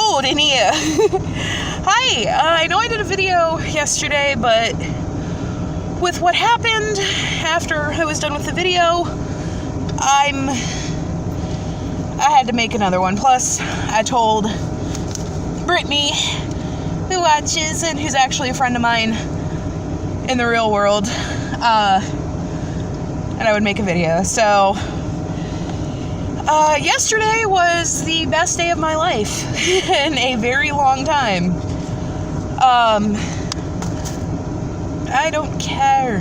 cold in here. Hi, I know I did a video yesterday, but with what happened after I was done with the video, I had to make another one. Plus, I told Brittany, who watches and who's actually a friend of mine in the real world, and I would make a video. So, yesterday was the best day of my life in a very long time. I don't care.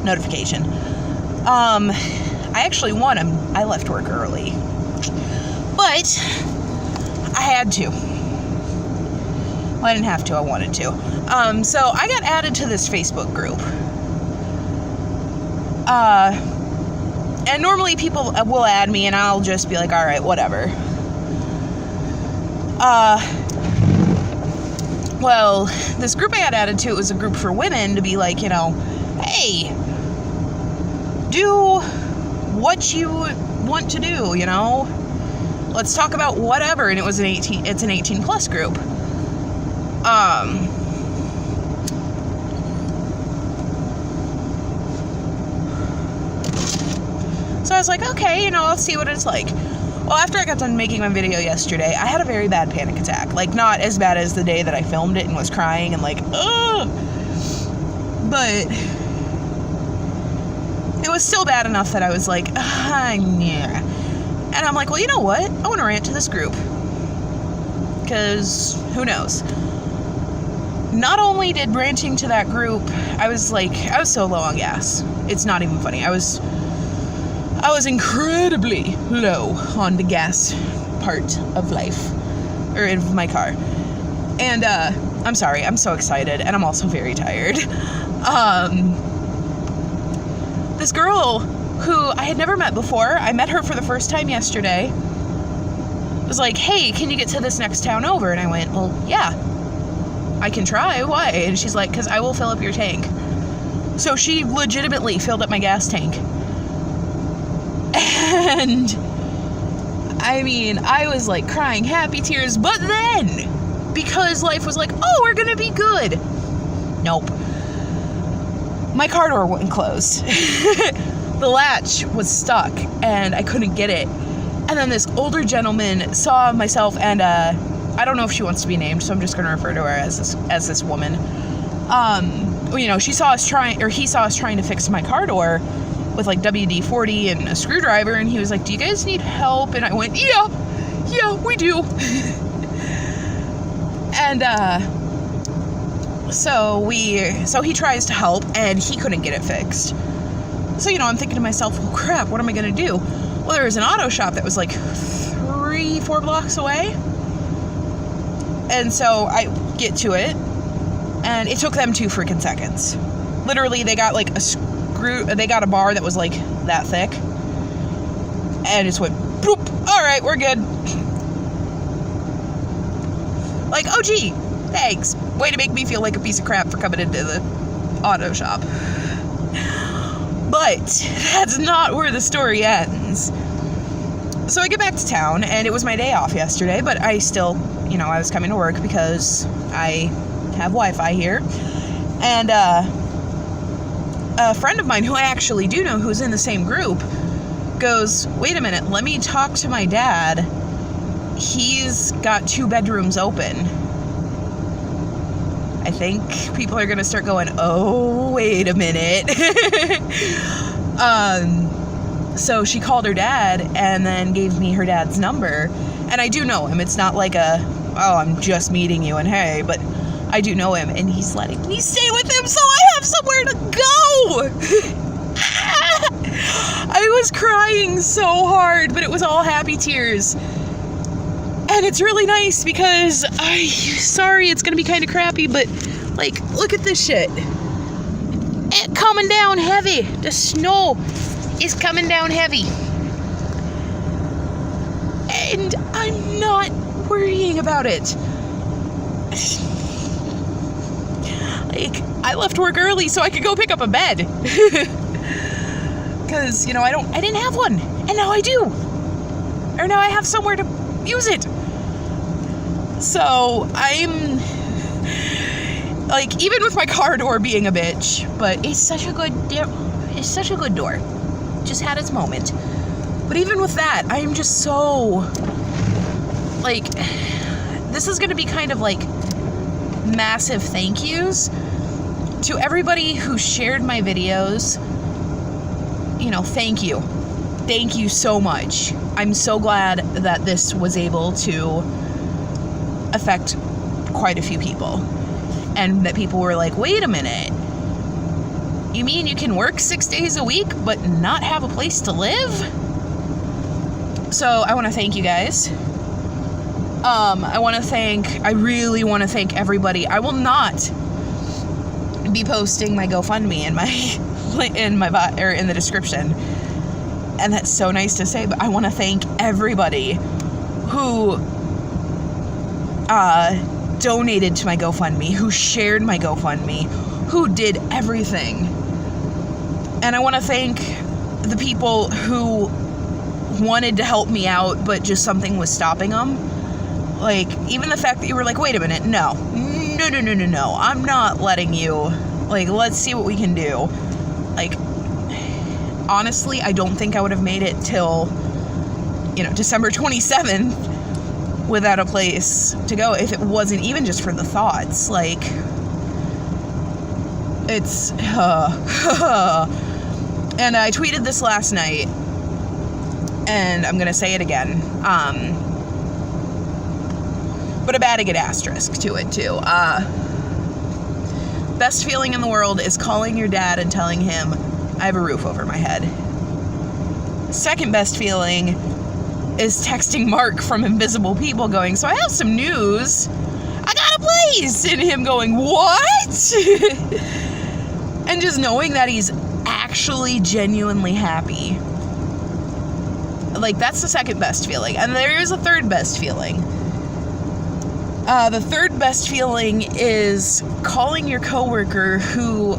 Notification. I actually won him. I left work early. But I had to. Well, I didn't have to, I wanted to. So I got added to this Facebook group. And normally people will add me and I'll just be like, alright, whatever. Well, this group I got added to, it was a group for women to be like, hey, do what you want to do, Let's talk about whatever. And it's an 18 plus group. So I was like, okay, I'll see what it's like. Well, after I got done making my video yesterday, I had a very bad panic attack. Like, not as bad as the day that I filmed it and was crying and like, ugh. But it was still bad enough that I was like, yeah. And I'm like, well, you know what? I want to rant to this group. Because who knows? Not only did ranting to that group, I was so low on gas. It's not even funny. I was incredibly low on the gas part of life, or of my car. And, I'm sorry, I'm so excited, and I'm also very tired. This girl, who I had never met before, I met her for the first time yesterday, was like, hey, can you get to this next town over? And I went, well, yeah, I can try, why? And she's like, because I will fill up your tank. So she legitimately filled up my gas tank. And I mean, I was like crying happy tears, but then because life was like, oh, we're gonna be good. Nope. My car door wouldn't close. The latch was stuck and I couldn't get it. And then this older gentleman saw myself and I don't know if she wants to be named, so I'm just gonna refer to her as this woman. He saw us trying to fix my car door with like WD-40 and a screwdriver, and he was like, do you guys need help? And I went, yeah, we do. And so he tries to help and he couldn't get it fixed. So I'm thinking to myself, well, crap, what am I gonna do? Well, there was an auto shop that was like 3-4 blocks away, and so I get to it and it took them 2 freaking seconds. Literally, they got like they got a bar that was like that thick and it just went boop. All right, we're good. Like, oh gee, thanks. Way to make me feel like a piece of crap for coming into the auto shop. But that's not where the story ends. So I get back to town and it was my day off yesterday, but I still, I was coming to work because I have Wi-Fi here. And a friend of mine who I actually do know, who's in the same group, goes, wait a minute, let me talk to my dad. He's got 2 bedrooms open. I think people are gonna start going, oh, wait a minute. So she called her dad and then gave me her dad's number. And I do know him. It's not like I'm just meeting you and hey, but I do know him, and he's letting me stay with him so I have somewhere to go. I was crying so hard, but it was all happy tears. And it's really nice because sorry, it's gonna be kind of crappy, but like, look at this shit. It's coming down heavy. The snow is coming down heavy. And I'm not worrying about it. Like, I left work early so I could go pick up a bed. Because, I didn't have one. And now I do. Or now I have somewhere to use it. So I'm like, even with my car door being a bitch, but it's such a good door. Just had its moment. But even with that, I am just so, like, this is going to be kind of like massive thank yous to everybody who shared my videos. You know, thank you. Thank you so much. I'm so glad that this was able to affect quite a few people. And that people were like, wait a minute. You mean you can work 6 days a week but not have a place to live? So I want to thank you guys. I really want to thank everybody. I will not be posting my GoFundMe in the description. And that's so nice to say, but I want to thank everybody who donated to my GoFundMe, who shared my GoFundMe, who did everything. And I want to thank the people who wanted to help me out, but just something was stopping them. Like, even the fact that you were like, wait a minute, no, I'm not letting you, like, let's see what we can do. Like, honestly, I don't think I would have made it till, December 27th without a place to go if it wasn't even just for the thoughts. Like, it's, and I tweeted this last night, and I'm gonna say it again, but a bad asterisk to it too. Best feeling in the world is calling your dad and telling him I have a roof over my head. Second best feeling is texting Mark from Invisible People going, so I have some news. I got a place! And him going, what? And just knowing that he's actually genuinely happy. Like, that's the second best feeling. And there is a third best feeling. The third best feeling is calling your coworker who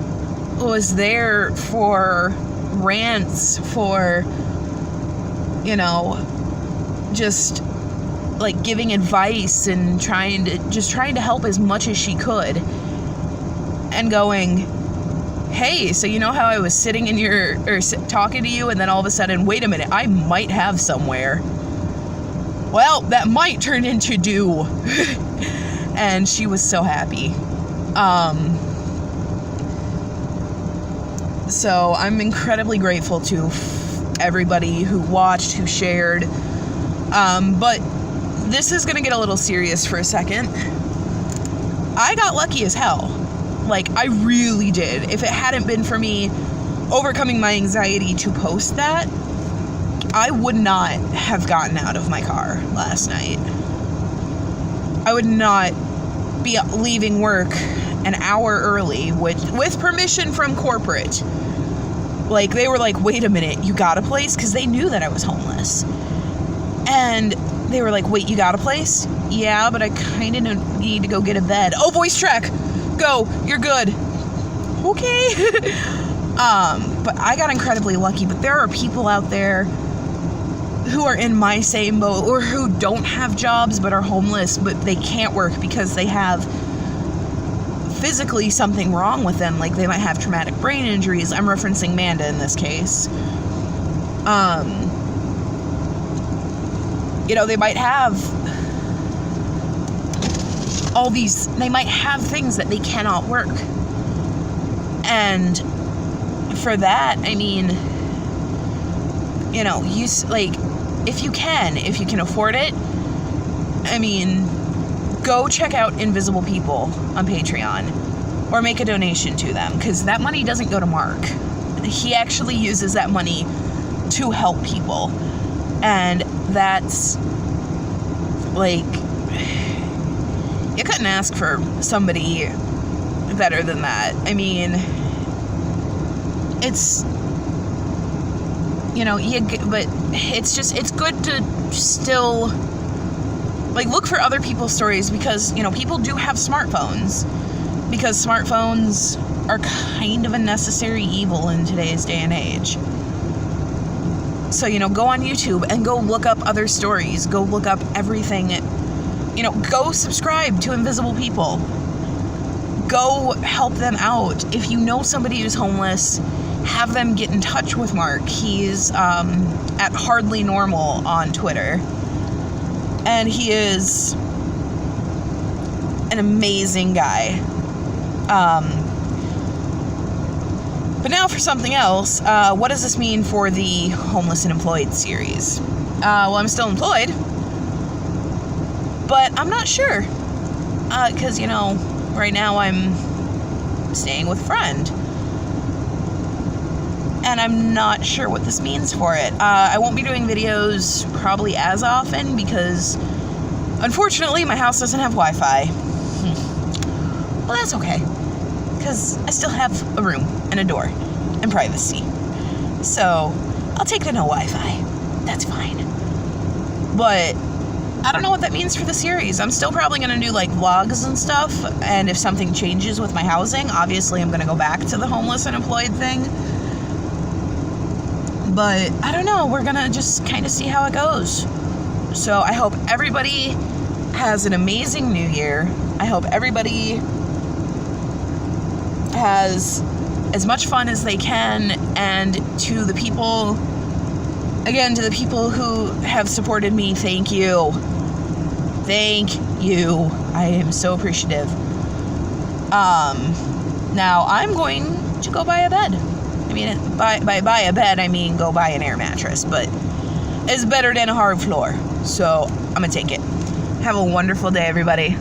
was there for rants, for, just like giving advice and trying to help as much as she could, and going, hey, so you know how I was sitting in talking to you, and then all of a sudden, wait a minute, I might have somewhere. Well, that might turn into do. And she was so happy. So I'm incredibly grateful to everybody who watched, who shared. But this is gonna get a little serious for a second. I got lucky as hell. Like, I really did. If it hadn't been for me overcoming my anxiety to post that, I would not have gotten out of my car last night. I would not be leaving work an hour early with permission from corporate. Like, they were like, wait a minute, you got a place? Because they knew that I was homeless. And they were like, wait, you got a place? Yeah, but I kind of need to go get a bed. Oh, voice track! Go! You're good. Okay. But I got incredibly lucky. But there are people out there who are in my same boat, or who don't have jobs but are homeless, but they can't work because they have physically something wrong with them. Like, they might have traumatic brain injuries. I'm referencing Manda in this case. They might have they might have things that they cannot work. And for that, I mean, if you can afford it, I mean, go check out Invisible People on Patreon, or make a donation to them, because that money doesn't go to Mark. He actually uses that money to help people. And that's, like, you couldn't ask for somebody better than that. I mean, it's, but it's good to still, like, look for other people's stories, because, people do have smartphones, because smartphones are kind of a necessary evil in today's day and age. So, go on YouTube and go look up other stories. Go look up everything go subscribe to Invisible People. Go help them out. If you know somebody who's homeless, have them get in touch with Mark. He's at Hardly Normal on Twitter. And he is an amazing guy. But now for something else. What does this mean for the Homeless and Employed series? Well, I'm still employed. But I'm not sure. Because, right now I'm staying with a friend. And I'm not sure what this means for it. I won't be doing videos probably as often because, unfortunately, my house doesn't have Wi-Fi. Well, that's okay. Because I still have a room and a door and privacy. So, I'll take the no Wi-Fi. That's fine. But I don't know what that means for the series. I'm still probably going to do, vlogs and stuff. And if something changes with my housing, obviously I'm going to go back to the Homeless and Employed thing. But I don't know. We're going to just kind of see how it goes. So I hope everybody has an amazing new year. I hope everybody has as much fun as they can. And to the people who have supported me, thank you. Thank you. I am so appreciative. Now I'm going to go buy a bed. I mean, buy a bed, I mean go buy an air mattress, but it's better than a hard floor. So I'm gonna take it. Have a wonderful day, everybody.